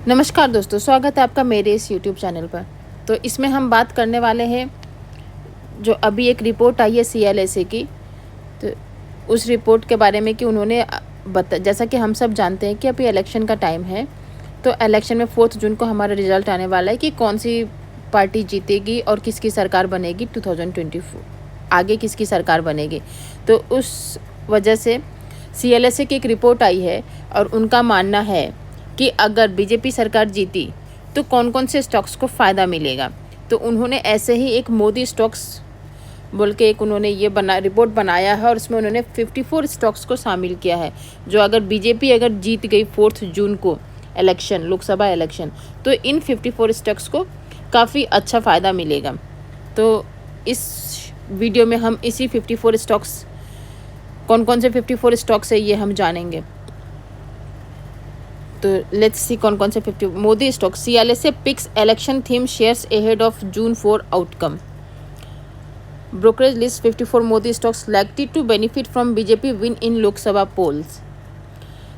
नमस्कार दोस्तों, स्वागत है आपका मेरे इस यूट्यूब चैनल पर। तो इसमें हम बात करने वाले हैं, जो अभी एक रिपोर्ट आई है CLSA की, तो उस रिपोर्ट के बारे में कि उन्होंने जैसा कि हम सब जानते हैं कि अभी इलेक्शन का टाइम है। तो इलेक्शन में 4 जून को हमारा रिजल्ट आने वाला है कि कौन सी पार्टी जीतेगी और किसकी सरकार बनेगी 2024 आगे किसकी सरकार बनेगी। तो उस वजह से CLSA की एक रिपोर्ट आई है और उनका मानना है कि अगर बीजेपी सरकार जीती तो कौन कौन से स्टॉक्स को फ़ायदा मिलेगा। तो उन्होंने ऐसे ही एक मोदी स्टॉक्स बोल के एक उन्होंने ये रिपोर्ट बनाया है और उसमें उन्होंने 54 स्टॉक्स को शामिल किया है, जो अगर बीजेपी अगर जीत गई 4 जून को इलेक्शन, लोकसभा इलेक्शन, तो इन 54 स्टॉक्स को काफ़ी अच्छा फ़ायदा मिलेगा। तो इस वीडियो में हम इसी 54 स्टॉक्स, कौन कौन से 54 स्टॉक्स है ये हम जानेंगे। तो लेट्स सी कौन कौन से 50 Modi stock. CLSA picks election theme shares ahead of June 4 outcome. Brokerage list 54 Modi stocks likely to benefit from BJP win in Lok Sabha polls.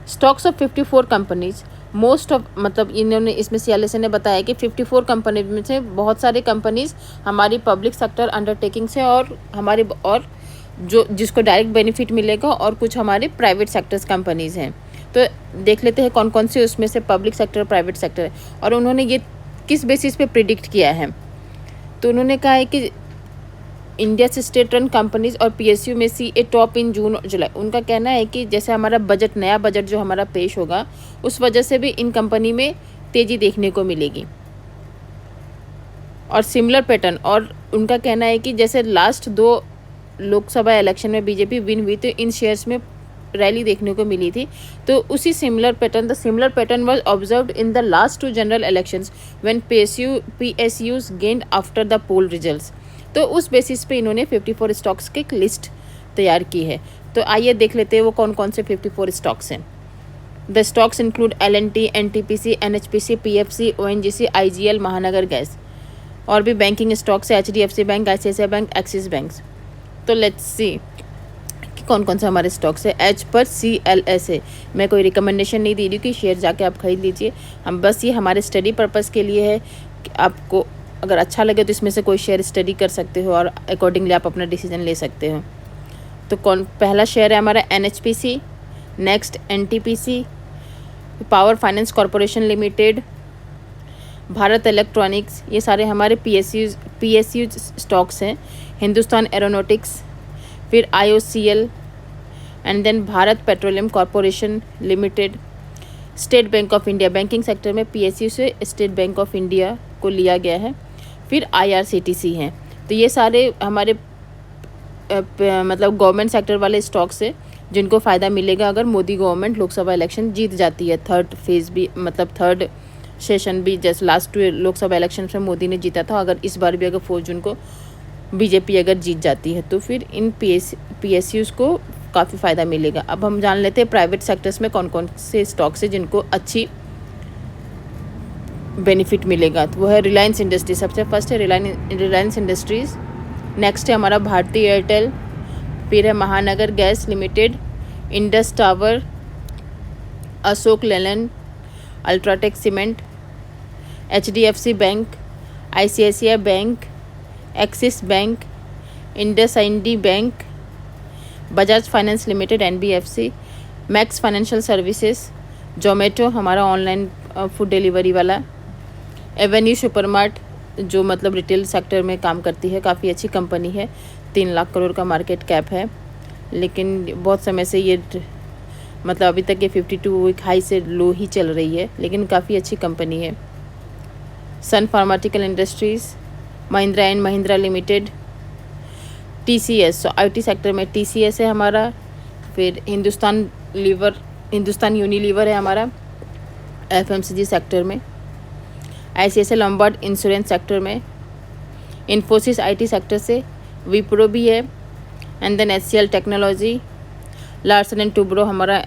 Stocks of 54 companies most of, मतलब इन्होंने इसमें CLSA ने बताया कि 54 कंपनी में से बहुत सारे कंपनीज हमारी पब्लिक सेक्टर अंडरटेकिंग से और हमारे और जो जिसको डायरेक्ट बेनिफिट मिलेगा, और कुछ हमारे प्राइवेट सेक्टर्स कंपनीज हैं। तो देख लेते हैं कौन कौन से उसमें से पब्लिक सेक्टर, प्राइवेट सेक्टर है, और उन्होंने ये किस बेसिस पे प्रिडिक्ट किया है। तो उन्होंने कहा है कि इंडिया से स्टेट रन कंपनीज और PSU में सी ए टॉप इन जून और जुलाई। उनका कहना है कि जैसे हमारा बजट, नया बजट जो हमारा पेश होगा, उस वजह से भी इन कंपनी में तेज़ी देखने को मिलेगी और सिमिलर पैटर्न। और उनका कहना है कि जैसे लास्ट 2 लोकसभा इलेक्शन में बीजेपी विन हुई तो इन शेयर्स में रैली देखने को मिली थी। तो उसी similar pattern was observed in the last 2 general elections when PSUs gained after the poll results. तो उस बेसिस पे इन्होंने 54 स्टॉक्स की लिस्ट तैयार की है। तो आइए देख लेते हैं वो कौन कौन से 54 स्टॉक्स हैं। The stocks include L&T, NTPC, NHPC, PFC, ONGC, IGL, महानगर गैस। और भी बैंकिंग स्टॉक्स है HDFC bank, ICICI bank, axis bank. तो लेट्स सी कौन कौन से हमारे स्टॉक्स है एज पर CLSA। मैं कोई रिकमेंडेशन नहीं दे रही कि शेयर जाके आप खरीद लीजिए, हम बस ये हमारे स्टडी पर्पस के लिए है कि आपको अगर अच्छा लगे तो इसमें से कोई शेयर स्टडी कर सकते हो और अकॉर्डिंगली आप अपना डिसीजन ले सकते हो। तो पहला शेयर है हमारा NHPC, next NTPC, power finance corporation limited, Bharat electronics, ये सारे हमारे PSU स्टॉक्स हैं। हिंदुस्तान एरोनॉटिक्स, फिर IOCL, and then Bharat petroleum corporation limited, state bank of India. Banking sector में PSU से स्टेट बैंक ऑफ इंडिया को लिया गया है। फिर IRCTC हैं। तो ये सारे हमारे मतलब गवर्नमेंट सेक्टर वाले स्टॉक्स हैं जिनको फ़ायदा मिलेगा अगर मोदी गवर्नमेंट लोकसभा इलेक्शन जीत जाती है। थर्ड फेज़ भी, मतलब थर्ड सेशन भी, जैसे लास्ट लोकसभा इलेक्शन में मोदी ने जीता था, अगर इस बार भी अगर 4 जून को बीजेपी अगर जीत जाती है तो फिर इन PSUs को काफ़ी फ़ायदा मिलेगा। अब हम जान लेते हैं प्राइवेट सेक्टर्स में कौन कौन से स्टॉक्स है जिनको अच्छी बेनिफिट मिलेगा। तो वो है रिलायंस इंडस्ट्रीज, सबसे फर्स्ट है रिलायंस इंडस्ट्रीज़। नेक्स्ट है हमारा भारती एयरटेल, फिर है महानगर gas limited, Indus tower, Ashok Leyland, UltraTech cement, HDFC bank, ICICI bank, axis bank, IndusInd bank, Bajaj finance limited NBFC, max financial services, Zomato हमारा ऑनलाइन फूड डिलीवरी वाला, एवेन्यू सुपरमार्ट जो मतलब रिटेल सेक्टर में काम करती है, काफ़ी अच्छी कंपनी है, 3 लाख करोड़ का मार्केट कैप है, लेकिन बहुत समय से ये मतलब अभी तक ये 52 वीक हाई से लो ही चल रही है, लेकिन काफ़ी अच्छी कंपनी है। Sun Pharmaceutical Industries, Mahindra and Mahindra Limited, TCS, IT sector में TCS है हमारा, फिर हिंदुस्तान यूनिलीवर है हमारा FMCG सेक्टर में, ICICI लॉम्बार्ड इंश्योरेंस सेक्टर में, इन्फोसिस IT सेक्टर से, विप्रो भी है, and then HCL technology, Larsen and Toubro हमारा,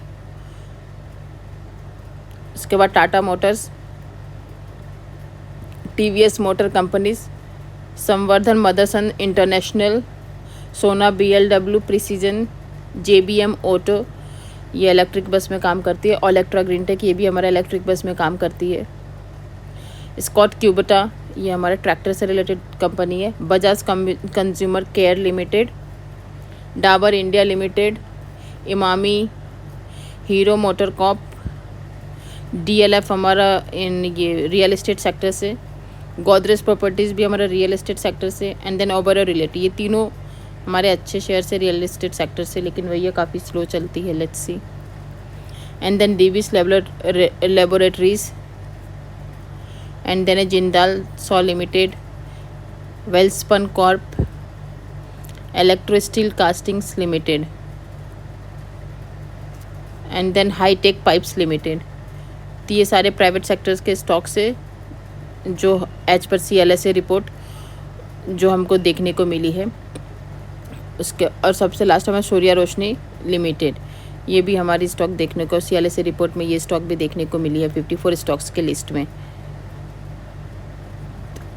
उसके बाद Tata motors, TVS motor companies, Samvardhana Motherson international, Sona BLW precision, JBM auto, ये इलेक्ट्रिक बस में काम करती है, और इलेक्ट्रा ग्रीनटेक, ये भी हमारा इलेक्ट्रिक बस में काम करती है। स्कॉट क्यूबटा, ये हमारे ट्रैक्टर से रिलेटेड कंपनी है। Bajaj consumer care limited, Dabur India limited, Emami, Hero motor corp, DLF हमारा इन ये रियल एस्टेट सेक्टर से, गोदरेज प्रॉपर्टीज़ भी हमारा रियल एस्टेट सेक्टर से, एंड देन ओबेरॉय रियल्टी, ये तीनों हमारे अच्छे शेयर से रियल एस्टेट सेक्टर से, लेकिन भैया काफ़ी स्लो चलती है, let's see. And then Divi's laboratories, and then Jindal saw limited, Welspun corp, electro steel castings limited, and then hitech pipes limited. तो ये सारे प्राइवेट सेक्टर्स के स्टॉक्स है जो एज पर CLSA रिपोर्ट जो हमको देखने को मिली है उसके। और सबसे लास्ट हमें सूर्या रोशनी लिमिटेड, ये भी हमारी स्टॉक देखने को CLSA रिपोर्ट में ये स्टॉक भी देखने को मिली है 54 स्टॉक्स के लिस्ट में।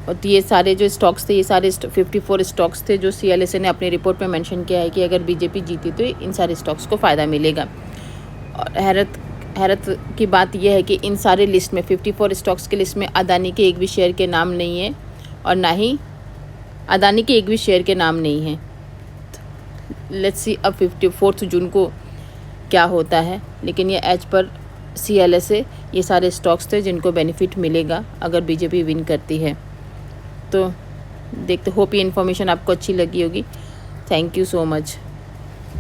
और तो ये सारे जो स्टॉक्स थे, ये सारे 54 स्टॉक्स थे जो CLSA ने अपनी रिपोर्ट में मेंशन किया है कि अगर बीजेपी जीती तो इन सारे स्टॉक्स को फ़ायदा मिलेगा। और हैरत की बात यह है कि इन सारे लिस्ट में 54 स्टॉक्स के लिस्ट में अदानी के एक भी शेयर के नाम नहीं है, और ना ही अदानी के एक भी शेयर के नाम नहीं है। लेट्स सी अब 54 जून को क्या होता है, लेकिन ये एज पर CLSA ये सारे स्टॉक्स थे जिनको बेनिफिट मिलेगा अगर बीजेपी विन करती है। तो देखते, होप ये इन्फॉर्मेशन आपको अच्छी लगी होगी। Thank you so much.